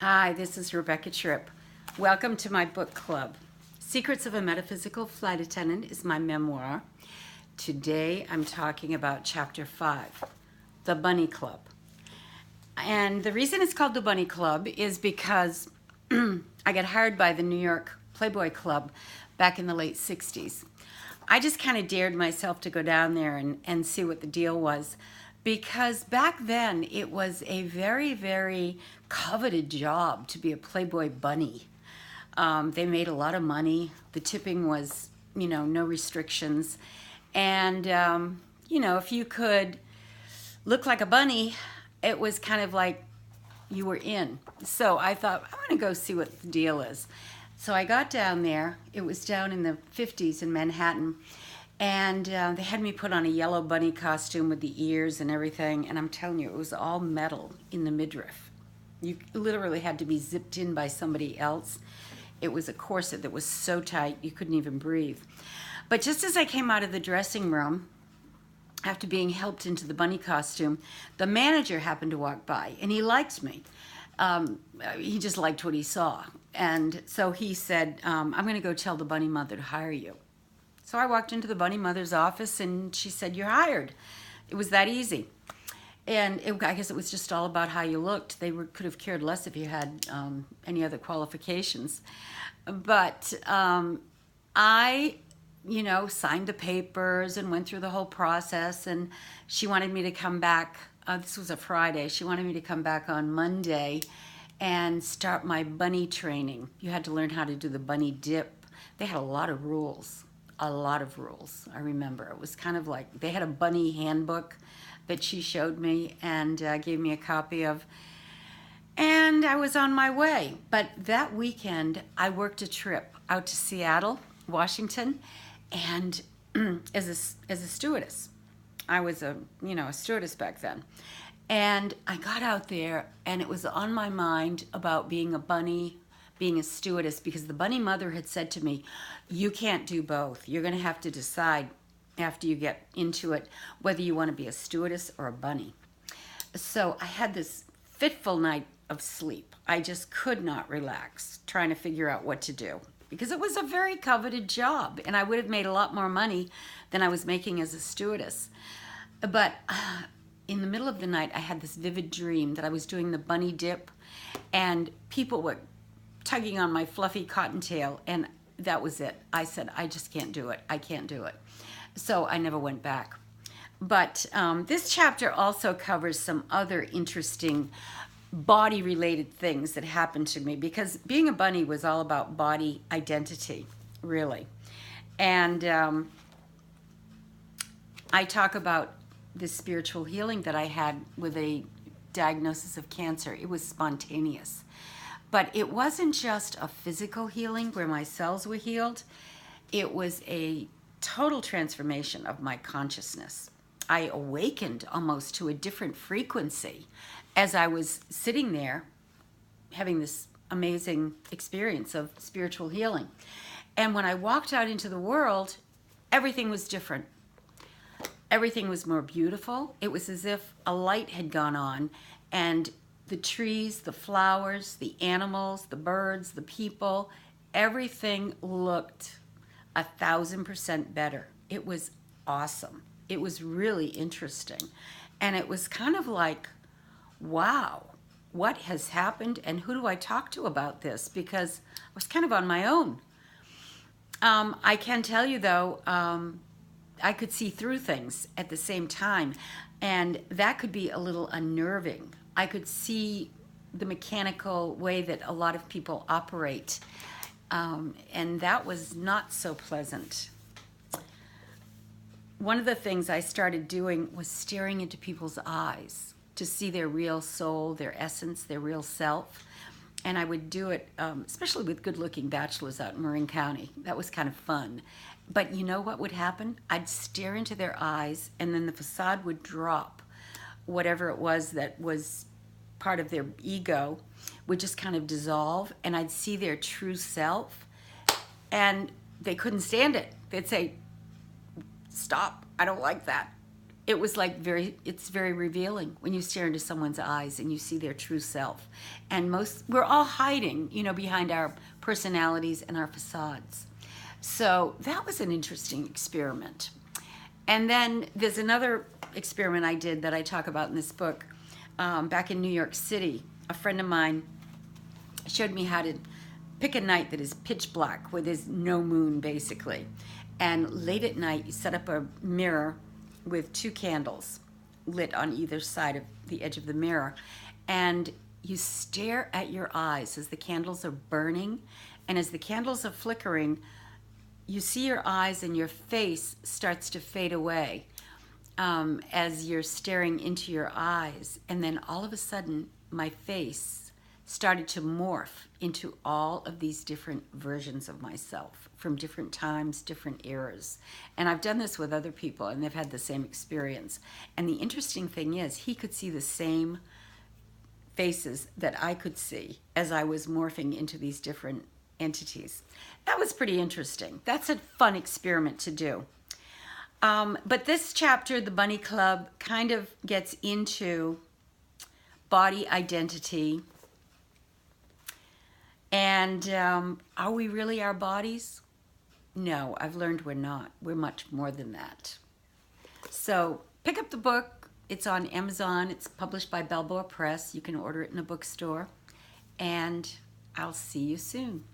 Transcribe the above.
Hi, this is Rebecca Tripp. Welcome to my book club. Secrets of a Metaphysical Flight Attendant is my memoir. Today I'm talking about Chapter 5, The Bunny Club. And the reason it's called The Bunny Club is because I got hired by the New York Playboy Club back in the late 60s. I just kind of dared myself to go down there and see what the deal was, because back then it was a very, very coveted job to be a Playboy bunny. They made a lot of money. The tipping was, no restrictions. And, if you could look like a bunny, it was kind of like you were in. So I thought, I'm going to go see what the deal is. So I got down there. It was down in the 50s in Manhattan. And they had me put on a yellow bunny costume with the ears and everything. And I'm telling you, it was all metal in the midriff. You literally had to be zipped in by somebody else. It was a corset that was so tight you couldn't even breathe. But just as I came out of the dressing room, after being helped into the bunny costume, the manager happened to walk by, and he liked me. He just liked what he saw. And so he said, I'm going to go tell the bunny mother to hire you. So I walked into the bunny mother's office, and she said, you're hired. It was that easy. And I guess it was just all about how you looked. They could have cared less if you had any other qualifications. But I signed the papers and went through the whole process, and she wanted me to come back. This was a Friday. She wanted me to come back on Monday and start my bunny training. You had to learn how to do the bunny dip. They had a lot of rules, I remember. It was kind of like they had a bunny handbook that she showed me and gave me a copy of. And I was on my way. But that weekend, I worked a trip out to Seattle, Washington, and as a stewardess. I was a stewardess back then. And I got out there, and it was on my mind about being a bunny, being a stewardess, because the bunny mother had said to me, you can't do both. You're going to have to decide after you get into it whether you want to be a stewardess or a bunny. So I had this fitful night of sleep. I just could not relax trying to figure out what to do, because it was a very coveted job, and I would have made a lot more money than I was making as a stewardess. But in the middle of the night, I had this vivid dream that I was doing the bunny dip, and people were tugging on my fluffy cottontail, and that was it. I said, I just can't do it. I can't do it. So I never went back. But this chapter also covers some other interesting body-related things that happened to me, because being a bunny was all about body identity, really. And I talk about this spiritual healing that I had with a diagnosis of cancer. It was spontaneous. But it wasn't just a physical healing where my cells were healed. It was a total transformation of my consciousness. I awakened almost to a different frequency as I was sitting there having this amazing experience of spiritual healing. And when I walked out into the world, everything was different. Everything was more beautiful. It was as if a light had gone on, and the trees, the flowers, the animals, the birds, the people, everything looked 1,000% better. It was awesome. It was really interesting. And it was kind of like, wow, what has happened, and who do I talk to about this? Because I was kind of on my own. I can tell you, though, I could see through things at the same time, and that could be a little unnerving. I could see the mechanical way that a lot of people operate, and that was not so pleasant. One of the things I started doing was staring into people's eyes to see their real soul, their essence, their real self. And I would do it, especially with good-looking bachelors out in Marin County. That was kind of fun. But you know what would happen? I'd stare into their eyes, and then the facade would drop. Whatever it was that was part of their ego would just kind of dissolve, and I'd see their true self, and they couldn't stand it. They'd say, stop, I don't like that. it was like it's very revealing when you stare into someone's eyes and you see their true self. And we're all hiding, behind our personalities and our facades. So that was an interesting experiment. And then there's another experiment I did that I talk about in this book. Back in New York City, a friend of mine showed me how to pick a night that is pitch black, where there's no moon, basically. And late at night, you set up a mirror with 2 candles lit on either side of the edge of the mirror. And you stare at your eyes as the candles are burning. And as the candles are flickering, you see your eyes and your face starts to fade away as you're staring into your eyes. And then all of a sudden, my face started to morph into all of these different versions of myself from different times, different eras. And I've done this with other people, and they've had the same experience. And the interesting thing is, he could see the same faces that I could see as I was morphing into these different entities. That was pretty interesting. That's a fun experiment to do. But this chapter, the Bunny Club, kind of gets into body identity. And are we really our bodies? No, I've learned we're not. We're much more than that. So pick up the book. It's on Amazon. It's published by Balboa Press. You can order it in a bookstore. And I'll see you soon.